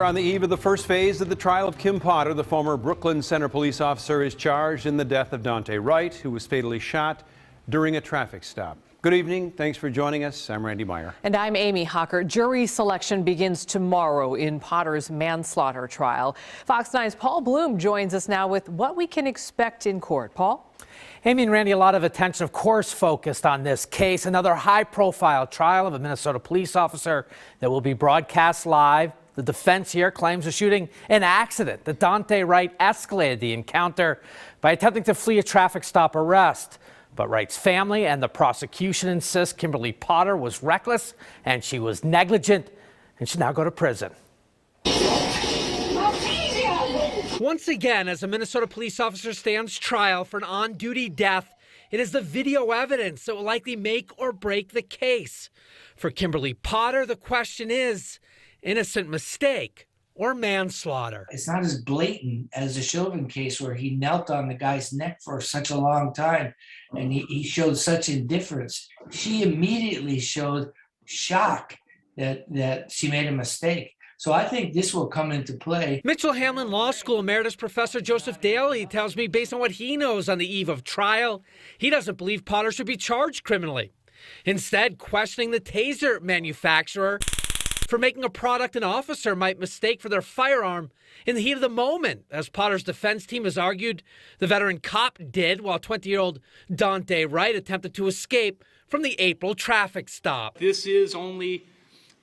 On the eve of the first phase of the trial of Kim Potter, the former Brooklyn Center police officer is charged in the death of Daunte Wright, who was fatally shot during a traffic stop. Good evening. Thanks for joining us. I'm Randy Meyer. And I'm Amy Hocker. Jury selection begins tomorrow in Potter's manslaughter trial. Fox 9's Paul Bloom joins us now with what we can expect in court. Paul? Amy and Randy, a lot of attention, of course, focused on this case. Another high-profile trial of a Minnesota police officer that will be broadcast live. The defense here claims the shooting an accident, that Daunte Wright escalated the encounter by attempting to flee a traffic stop arrest. But Wright's family and the prosecution insist Kimberly Potter was reckless and she was negligent and should now go to prison. Once again, as a Minnesota police officer stands trial for an on-duty death, it is the video evidence that will likely make or break the case. For Kimberly Potter, the question is, innocent mistake or manslaughter? It's not as blatant as the Chauvin case where he knelt on the guy's neck for such a long time and he showed such indifference. She immediately showed shock that she made a mistake. So I think this will come into play. Mitchell Hamlin Law School Emeritus Professor Joseph Daly tells me, based on what he knows on the eve of trial, he doesn't believe Potter should be charged criminally. Instead, questioning the taser manufacturer for making a product an officer might mistake for their firearm in the heat of the moment. As Potter's defense team has argued, the veteran cop did, while 20-year-old Daunte Wright attempted to escape from the April traffic stop. This is only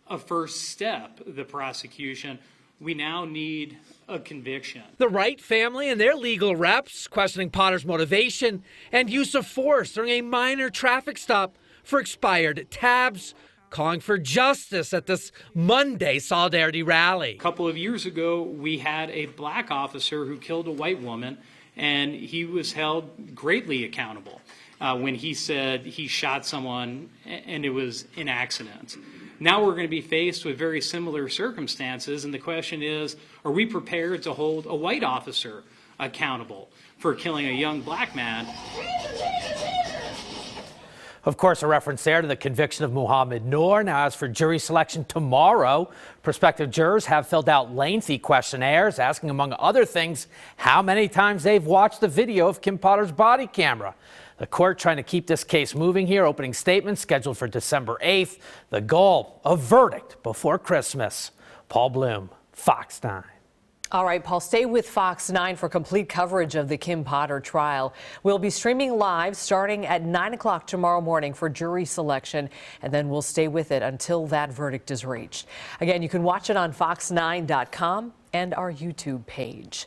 a first step, the prosecution. We now need a conviction. The Wright family and their legal reps questioning Potter's motivation and use of force during a minor traffic stop for expired tabs, calling for justice at this Monday solidarity rally. A couple of years ago, we had a black officer who killed a white woman, and he was held greatly accountable when he said he shot someone and it was an accident. Now we're going to be faced with very similar circumstances, and the question is, are we prepared to hold a white officer accountable for killing a young black man? Of course, a reference there to the conviction of Muhammad Noor. Now, as for jury selection tomorrow, prospective jurors have filled out lengthy questionnaires asking, among other things, how many times they've watched the video of Kim Potter's body camera. The court trying to keep this case moving here. Opening statement scheduled for December 8th. The goal, a verdict before Christmas. Paul Bloom, Fox 9. All right, Paul, stay with Fox 9 for complete coverage of the Kim Potter trial. We'll be streaming live starting at 9 o'clock tomorrow morning for jury selection, and then we'll stay with it until that verdict is reached. Again, you can watch it on fox9.com and our YouTube page.